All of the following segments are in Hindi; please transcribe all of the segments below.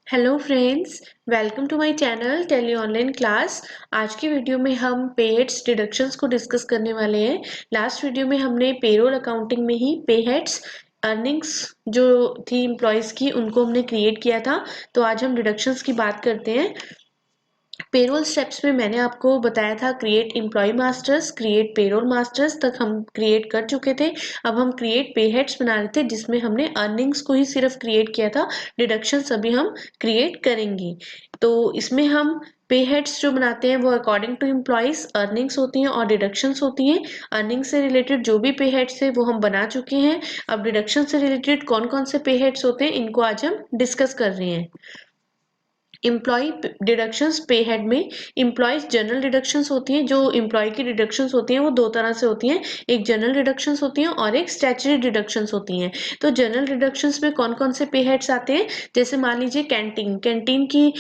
Hello friends, welcome to my channel Tally online class. आज की वीडियो में हम पे हेड्स डिडक्शंस को डिस्कस करने वाले हैं। लास्ट वीडियो में हमने पेरोल अकाउंटिंग में ही पे हेड्स अर्निंग्स जो थी एम्प्लॉयज़ की उनको हमने क्रिएट किया था। तो आज हम डिडक्शंस की बात करते हैं। पेरोल स्टेप्स में मैंने आपको बताया था create employee masters, create payroll masters तक हम क्रिएट कर चुके थे। अब हम क्रिएट पे हेड्स बना रहे थे जिसमें हमने अर्निंग्स को ही सिर्फ क्रिएट किया था, डिडक्शंस अभी हम क्रिएट करेंगे। तो इसमें हम पे हेड्स जो बनाते हैं वो अकॉर्डिंग टू एम्प्लॉयज अर्निंग्स होती हैं और डिडक्शंस होती हैं। अर्निंग्स से रिलेटेड जो भी पे हेड्स है वो हम बना चुके हैं। अब डिडक्शन से रिलेटेड कौन कौन से पे हेड्स होते हैं इनको आज हम डिस्कस कर रहे हैं। एम्प्लॉय डिडक्शंस पे हेड में एम्प्लॉयज जनरल डिडक्शंस होती हैं। जो एम्प्लॉय की डिडक्शंस होती हैं वो दो तरह से होती हैं, एक जनरल डिडक्शंस होती हैं और एक स्टैट्यूटरी डिडक्शंस होती हैं। तो जनरल डिडक्शंस में कौन कौन से पे हेड्स आते हैं, जैसे मान लीजिए कैंटीन की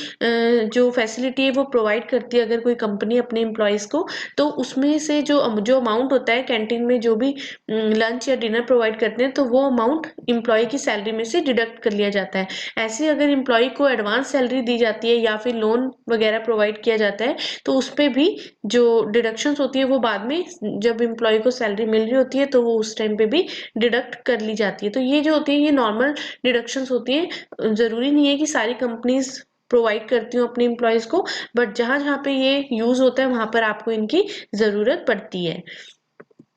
जो फैसिलिटी है वो प्रोवाइड करती है अगर कोई कंपनी अपने एम्प्लॉयज को, तो उसमें से जो अमाउंट होता है कैंटीन में जो भी लंच या डिनर प्रोवाइड करते हैं तो वो अमाउंट एम्प्लॉय की सैलरी में से डिडक्ट कर लिया जाता है। ऐसे अगर एम्प्लॉय को एडवांस सैलरी दी जाती है या फिर लोन वगैरह प्रोवाइड किया जाता है तो उस पे भी जो डिडक्शंस होती है वो बाद में जब एम्प्लॉय को सैलरी मिल रही होती है तो वो उस टाइम पे भी डिडक्ट कर ली जाती है। तो ये जो होती है ये नॉर्मल डिडक्शंस होती है। जरूरी नहीं है कि सारी कंपनीज प्रोवाइड करती हूँ अपने एम्प्लॉयज को, बट जहां जहां पे ये यूज होता है वहां पर आपको इनकी जरूरत पड़ती है।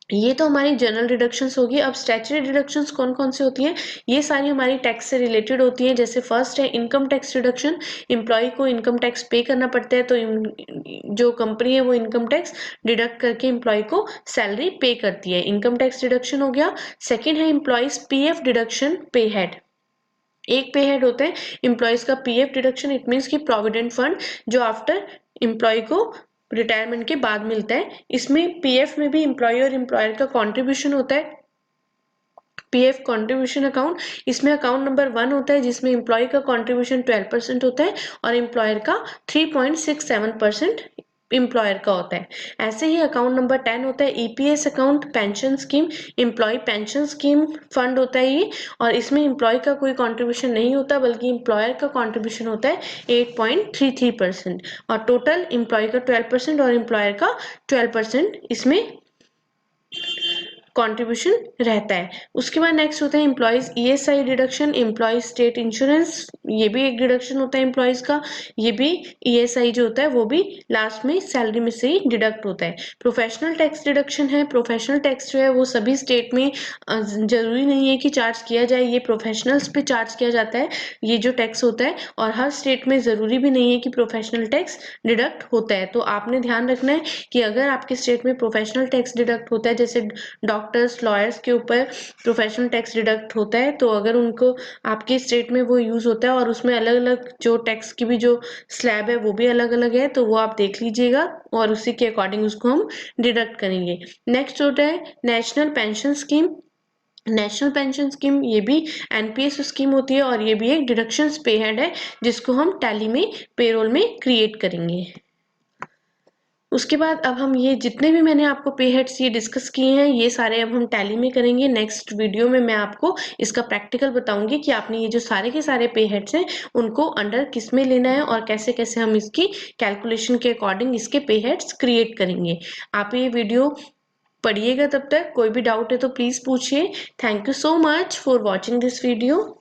ये तो हमारी जनरल डिडक्शंस होगी। अब स्टैट्यूटरी डिडक्शंस कौन कौन सी होती हैं, ये सारी हमारी टैक्स से रिलेटेड होती हैं। जैसे फर्स्ट है इनकम टैक्स डिडक्शन। एम्प्लॉय को इनकम टैक्स पे करना पड़ता है तो जो कंपनी है वो इनकम टैक्स डिडक्ट करके एम्प्लॉय को सैलरी पे करती है, इनकम टैक्स डिडक्शन हो गया। सेकेंड है एम्प्लॉयज पीएफ डिडक्शन पे हेड। एक पे हेड होता है एम्प्लॉयज का पीएफ डिडक्शन, इट मीन्स की प्रोविडेंट फंड जो आफ्टर एम्प्लॉय को रिटायरमेंट के बाद मिलता है। इसमें पीएफ में भी एम्प्लॉय और एम्प्लॉयर का कंट्रीब्यूशन होता है। पीएफ कंट्रीब्यूशन अकाउंट, इसमें अकाउंट नंबर 1 होता है जिसमें एम्प्लॉय का कंट्रीब्यूशन 12% होता है और एम्प्लॉयर का 3.67% एम्प्लॉयर का होता है। ऐसे ही अकाउंट नंबर 10 होता है EPS account, pension scheme, employee pension scheme fund होता है ये, और इसमें एम्प्लॉय का कोई कंट्रीब्यूशन नहीं होता बल्कि एम्प्लॉयर का कंट्रीब्यूशन होता है 8.33% और टोटल एम्प्लॉय का 12% और एम्प्लॉयर का 12% इसमें कंट्रीब्यूशन रहता है। उसके बाद नेक्स्ट होता है employees ESI deduction, employees state insurance, ये भी एक डिडक्शन होता है एम्प्लॉयज का। ये भी ईएसआई जो होता है वो भी लास्ट में सैलरी में से ही डिडक्ट होता है। प्रोफेशनल टैक्स डिडक्शन है। प्रोफेशनल टैक्स जो है वो सभी स्टेट में जरूरी नहीं है कि चार्ज किया जाए, ये प्रोफेशनल्स पे चार्ज किया जाता है ये जो टैक्स होता है, और हर स्टेट में जरूरी भी नहीं है कि प्रोफेशनल टैक्स डिडक्ट होता है। तो आपने ध्यान रखना है कि अगर आपके स्टेट में प्रोफेशनल टैक्स डिडक्ट होता है, जैसे डॉक्टर्स लॉयर्स के ऊपर प्रोफेशनल टैक्स डिडक्ट होता है, तो अगर उनको आपके स्टेट में वो यूज होता है और उसमें अलग अलग जो टैक्स की भी जो स्लैब है वो भी अलग अलग है, तो वो आप देख लीजिएगा और उसी के अकॉर्डिंग उसको हम डिडक्ट करेंगे। नेक्स्ट होता है national pension scheme. National pension scheme ये भी एनपीएस स्कीम होती है और ये भी एक डिडक्शंस पे हेड है जिसको हम टैली में पेरोल में क्रिएट करेंगे। उसके बाद अब हम ये जितने भी मैंने आपको पे हेड्स ये डिस्कस किए हैं ये सारे अब हम टैली में करेंगे। नेक्स्ट वीडियो में मैं आपको इसका प्रैक्टिकल बताऊंगी कि आपने ये जो सारे के सारे पे हेड्स हैं उनको अंडर किस में लेना है और कैसे कैसे हम इसकी कैलकुलेशन के अकॉर्डिंग इसके पे हेड्स क्रिएट करेंगे। आप ये वीडियो पढ़िएगा, तब तक कोई भी डाउट है तो प्लीज पूछिए। Thank you so much for watching this video.